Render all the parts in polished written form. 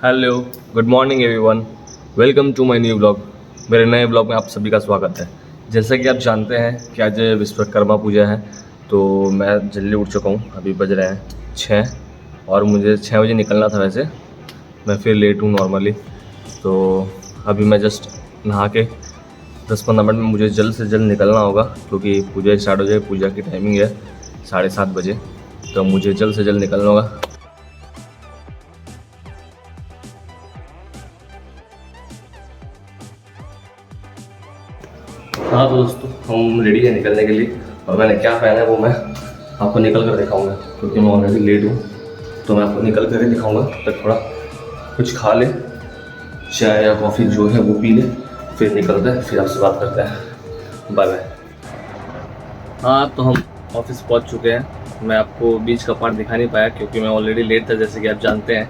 Hello, good morning everyone. Welcome to my new blog. मेरे नए blog में आप सभी का स्वागत है। जैसा कि आप जानते हैं कि आज विश्वकर्मा पूजा है, तो मैं जल्दी उठ चुका हूँ। अभी बज रहे हैं 6 और मुझे 6 बजे निकलना था। वैसे मैं फिर लेट हूँ नॉर्मली, तो अभी मैं जस्ट नहा के 10-15 मिनट में मुझे जल्द से जल्द निकलना होगा, क्योंकि पूजा स्टार्ट हो जाए। पूजा की टाइमिंग है 7:30 बजे, तो मुझे जल्द से जल्द निकलना होगा। हाँ तो दोस्तों, हम रेडी है निकलने के लिए, और मैंने क्या पहना है वो मैं आपको निकल कर दिखाऊंगा, क्योंकि मैं ऑलरेडी लेट हूँ। तो मैं आपको निकल कर ही दिखाऊंगा। तब थोड़ा कुछ खा ले, चाय या कॉफ़ी जो है वो पी ले, फिर निकलते हैं, फिर आपसे बात करते हैं। Bye bye. हाँ तो हम ऑफिस पहुँच चुके हैं। मैं आपको बीच का पार्ट दिखा नहीं पाया, क्योंकि मैं ऑलरेडी लेट था, जैसे कि आप जानते हैं।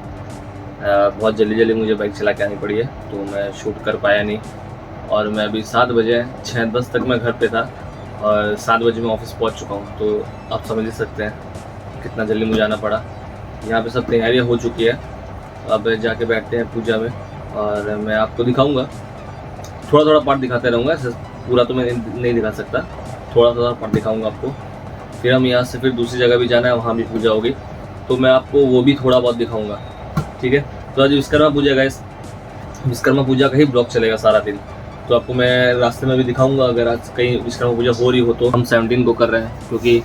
बहुत जल्दी मुझे बाइक चला के आनी पड़ी है, तो मैं शूट कर पाया नहीं। और मैं अभी 7 बजे 6:10 तक मैं घर पे था, और 7 बजे मैं ऑफिस पहुंच चुका हूं। तो आप समझ ही सकते हैं कितना जल्दी मुझे आना पड़ा। यहाँ पे सब तैयारियां हो चुकी है, अब जाके बैठते हैं पूजा में, और मैं आपको दिखाऊंगा। थोड़ा थोड़ा पार्ट दिखाते रहूँगा, पूरा तो मैं नहीं दिखा सकता, थोड़ा थोड़ा पार्ट दिखाऊँगा आपको। फिर हम यहाँ से फिर दूसरी जगह भी जाना है, वहाँ भी पूजा होगी, तो मैं आपको वो भी थोड़ा बहुत दिखाऊँगा। ठीक है, तो आज विश्वकर्मा पूजा गाइस, विश्वकर्मा पूजा का ही ब्लॉग चलेगा सारा दिन। तो आपको मैं रास्ते में भी दिखाऊंगा, अगर आज कहीं विश्वकर्मा पूजा हो रही हो तो। हम 17 को कर रहे हैं, क्योंकि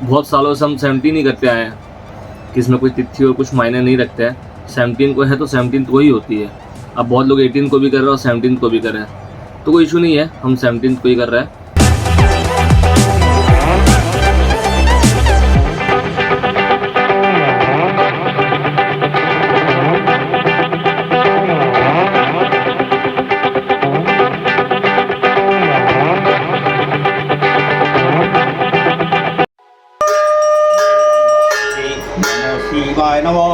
बहुत सालों से हम 17 ही करते आए हैं, कि इसमें कोई तिथि और कुछ मायने नहीं रखते हैं। 17 को है तो 17 को ही होती है। अब बहुत लोग 18 को भी कर रहे हैं और 17 को भी कर रहे हैं, तो कोई इशू नहीं है, हम 17 को ही कर रहे हैं। शिवाय नमो।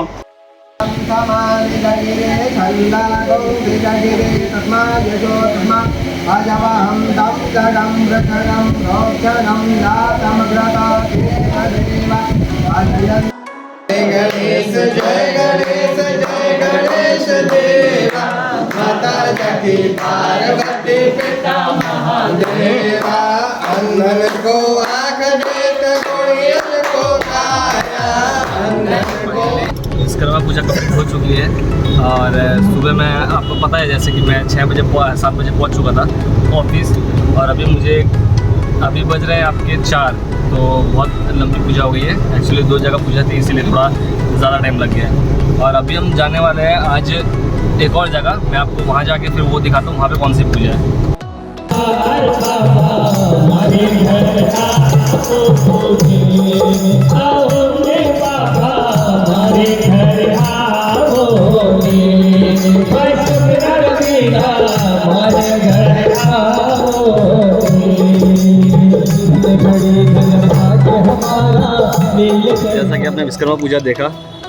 समानिदगिरे छन्दागो विदगिरे तस्माद्यजो तस्मात् अजवहं तं गदं वृषणं रोक्षणं जातमग्रता देवदेव अजयन्। जय गणेश देवा, माता जगती पार्वती पिता महादेवा। अंधन को आँख देत, गुणियन को काया, अंधन को। विश्वकर्मा पूजा कंप्लीट हो चुकी है, और सुबह मैं, आपको पता है जैसे कि मैं 7 बजे पहुंच चुका था ऑफिस, और अभी बज रहे हैं आपके 4। तो बहुत लंबी पूजा हो गई है। एक्चुअली 2 जगह पूजा थी, इसीलिए थोड़ा ज़्यादा टाइम लग गया है। और अभी हम जाने वाले हैं आज एक और जगह, मैं आपको वहाँ जाके फिर वो दिखाता हूँ वहाँ पे कौन सी पूजा है। जैसा कि आपने विश्वकर्मा पूजा देखा,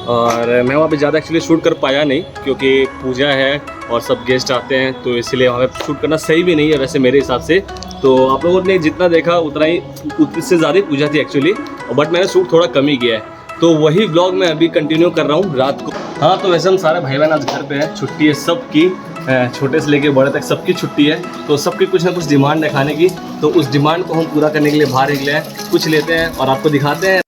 और मैं वहाँ पे ज़्यादा एक्चुअली शूट कर पाया नहीं, क्योंकि पूजा है और सब गेस्ट आते हैं, तो इसलिए वहाँ पे शूट करना सही भी नहीं है वैसे मेरे हिसाब से। तो आप लोगों ने जितना देखा उतनी से ज़्यादा पूजा थी एक्चुअली, बट मैंने शूट थोड़ा कम ही किया है। तो वही ब्लॉग मैं अभी कंटिन्यू कर रहा हूँ रात को। हाँ तो वैसे हम सारे भाई बहन आज घर पे हैं, छुट्टी है सबकी, छोटे से लेके बड़े तक सबकी छुट्टी है। तो सबकी कुछ ना कुछ डिमांड है खाने की, तो उस डिमांड को हम पूरा करने के लिए बाहर निकले हैं। कुछ लेते हैं और आपको दिखाते हैं।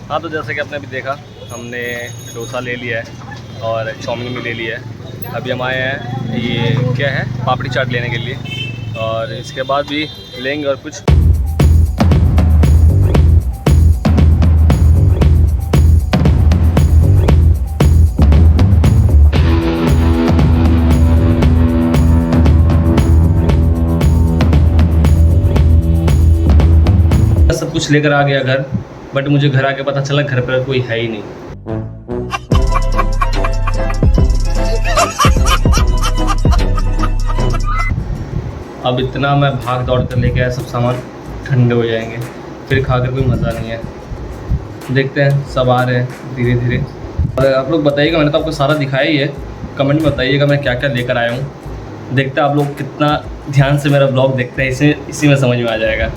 हाँ तो जैसे कि आपने अभी देखा, हमने डोसा ले लिया है और चाउमीन भी ले लिया है। अभी हम आए हैं, ये क्या है, पापड़ी चाट लेने के लिए, और इसके बाद भी लेंगे और कुछ। कुछ लेकर आ गया घर, बट मुझे घर आके पता चला घर पर कोई है ही नहीं। अब इतना मैं भाग दौड़ कर लेके आया, सब सामान ठंडे हो जाएंगे, फिर खाकर कोई मज़ा नहीं है। देखते हैं, सब आ रहे हैं धीरे धीरे। और आप लोग बताइएगा, मैंने तो आपको सारा दिखाया ही है, कमेंट में बताइएगा मैं क्या क्या लेकर आया हूँ। देखते हैं आप लोग कितना ध्यान से मेरा ब्लॉग देखते हैं, इसी में समझ में आ जाएगा।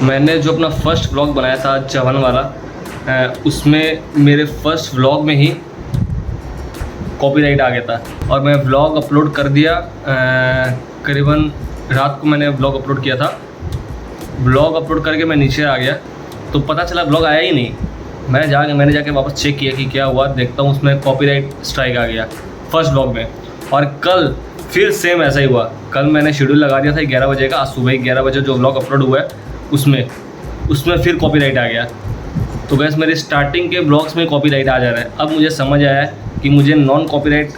मैंने जो अपना फर्स्ट व्लॉग बनाया था चवन वाला, उसमें मेरे फर्स्ट व्लॉग में ही कॉपीराइट आ गया था और मैं व्लॉग अपलोड कर दिया। करीबन रात को मैंने व्लॉग अपलोड किया था। व्लॉग अपलोड करके मैं नीचे आ गया तो पता चला व्लॉग आया ही नहीं। मैंने जाके वापस चेक किया कि क्या हुआ, देखता हूँ उसमें कॉपीराइट स्ट्राइक आ गया फर्स्ट व्लॉग में। और कल फिर सेम ऐसा ही हुआ। कल मैंने शेड्यूल लगा दिया था 11 बजे का, आज सुबह 11 बजे जो व्लॉग अपलोड हुआ है उसमें फिर कॉपीराइट आ गया। तो गैस मेरे स्टार्टिंग के ब्लॉग्स में कॉपीराइट आ जा रहा है। अब मुझे समझ आया कि मुझे नॉन कॉपीराइट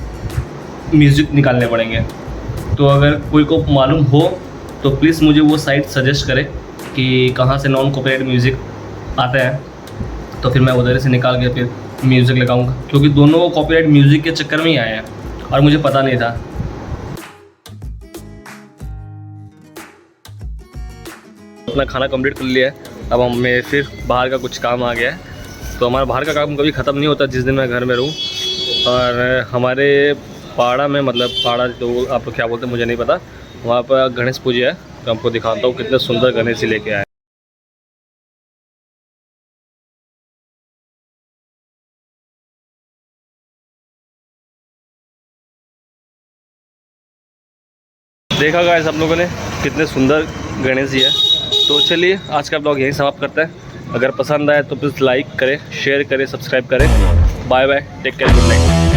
म्यूज़िक निकालने पड़ेंगे। तो अगर कोई को मालूम हो तो प्लीज़ मुझे वो साइट सजेस्ट करे कि कहाँ से नॉन कॉपीराइट म्यूज़िक आते हैं, तो फिर मैं उधर से निकाल के फिर म्यूज़िक लगाऊंगा, क्योंकि दोनों कॉपीराइट म्यूज़िक के चक्कर में ही आए हैं और मुझे पता नहीं था। अपना खाना कंप्लीट कर लिया है, अब हमें फिर बाहर का कुछ काम आ गया है। तो हमारा बाहर का काम कभी ख़त्म नहीं होता जिस दिन मैं घर में रहूँ। और हमारे पाड़ा में, मतलब पाड़ा तो आप लोग क्या बोलते हैं मुझे नहीं पता, वहाँ पर गणेश पूजा है। तो आपको दिखाता हूँ कितने सुंदर गणेश जी लेके आए। देखा गाइस आप लोगों ने कितने सुंदर गणेश जी है। तो चलिए आज का ब्लॉग यहीं समाप्त करते हैं। अगर पसंद आए तो प्लीज़ लाइक करें, शेयर करें, सब्सक्राइब करें। Bye bye, take care, good night.